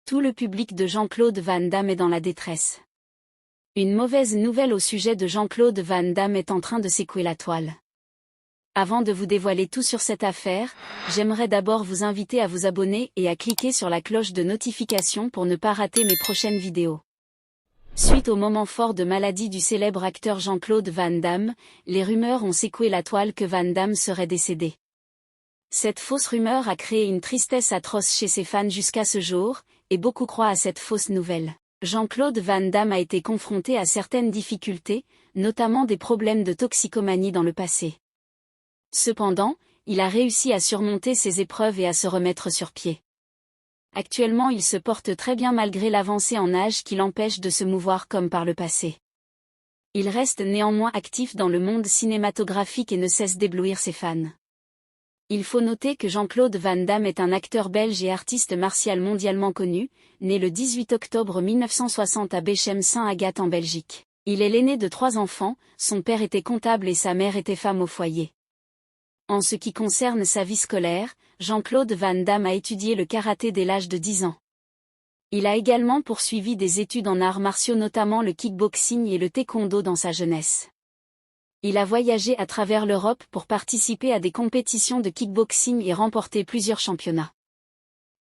Tout le public de Jean-Claude Van Damme est dans la détresse. Une mauvaise nouvelle au sujet de Jean-Claude Van Damme est en train de secouer la toile. Avant de vous dévoiler tout sur cette affaire, j'aimerais d'abord vous inviter à vous abonner et à cliquer sur la cloche de notification pour ne pas rater mes prochaines vidéos. Suite au moment fort de maladie du célèbre acteur Jean-Claude Van Damme, les rumeurs ont secoué la toile que Van Damme serait décédé. Cette fausse rumeur a créé une tristesse atroce chez ses fans jusqu'à ce jour, et beaucoup croient à cette fausse nouvelle. Jean-Claude Van Damme a été confronté à certaines difficultés, notamment des problèmes de toxicomanie dans le passé. Cependant, il a réussi à surmonter ces épreuves et à se remettre sur pied. Actuellement, il se porte très bien malgré l'avancée en âge qui l'empêche de se mouvoir comme par le passé. Il reste néanmoins actif dans le monde cinématographique et ne cesse d'éblouir ses fans. Il faut noter que Jean-Claude Van Damme est un acteur belge et artiste martial mondialement connu, né le 18 octobre 1960 à Bechem-Saint-Agathe en Belgique. Il est l'aîné de 3 enfants, son père était comptable et sa mère était femme au foyer. En ce qui concerne sa vie scolaire, Jean-Claude Van Damme a étudié le karaté dès l'âge de 10 ans. Il a également poursuivi des études en arts martiaux notamment le kickboxing et le taekwondo dans sa jeunesse. Il a voyagé à travers l'Europe pour participer à des compétitions de kickboxing et remporter plusieurs championnats.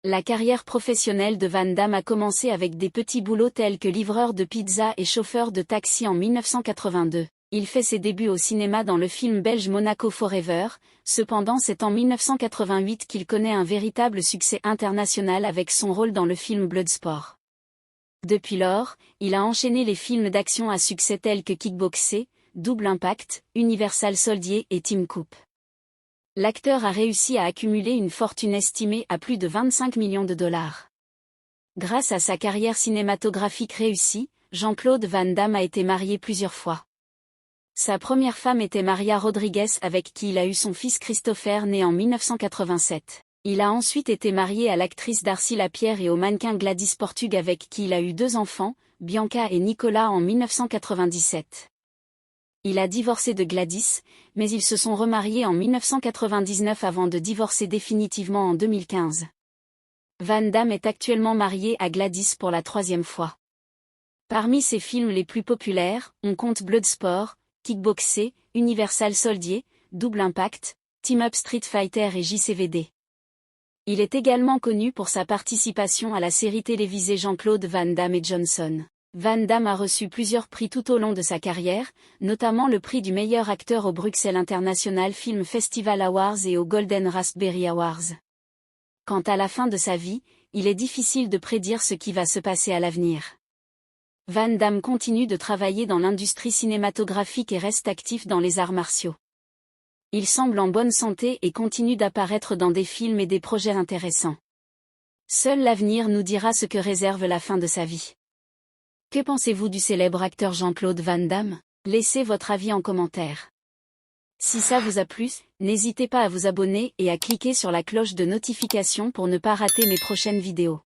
La carrière professionnelle de Van Damme a commencé avec des petits boulots tels que livreur de pizza et chauffeur de taxi en 1982. Il fait ses débuts au cinéma dans le film belge Monaco Forever, cependant c'est en 1988 qu'il connaît un véritable succès international avec son rôle dans le film Bloodsport. Depuis lors, il a enchaîné les films d'action à succès tels que Kickboxer, Double Impact, Universal Soldier et Team Coupe. L'acteur a réussi à accumuler une fortune estimée à plus de 25 millions de dollars. Grâce à sa carrière cinématographique réussie, Jean-Claude Van Damme a été marié plusieurs fois. Sa première femme était Maria Rodriguez avec qui il a eu son fils Christopher né en 1987. Il a ensuite été marié à l'actrice Darcy Lapierre et au mannequin Gladys Portug avec qui il a eu 2 enfants, Bianca et Nicolas en 1997. Il a divorcé de Gladys, mais ils se sont remariés en 1999 avant de divorcer définitivement en 2015. Van Damme est actuellement marié à Gladys pour la 3e fois. Parmi ses films les plus populaires, on compte Bloodsport, Kickboxer, Universal Soldier, Double Impact, Team Up Street Fighter et JCVD. Il est également connu pour sa participation à la série télévisée Jean-Claude Van Damme et Johnson. Van Damme a reçu plusieurs prix tout au long de sa carrière, notamment le prix du meilleur acteur au Bruxelles International Film Festival Awards et au Golden Raspberry Awards. Quant à la fin de sa vie, il est difficile de prédire ce qui va se passer à l'avenir. Van Damme continue de travailler dans l'industrie cinématographique et reste actif dans les arts martiaux. Il semble en bonne santé et continue d'apparaître dans des films et des projets intéressants. Seul l'avenir nous dira ce que réserve la fin de sa vie. Que pensez-vous du célèbre acteur Jean-Claude Van Damme? Laissez votre avis en commentaire. Si ça vous a plu, n'hésitez pas à vous abonner et à cliquer sur la cloche de notification pour ne pas rater mes prochaines vidéos.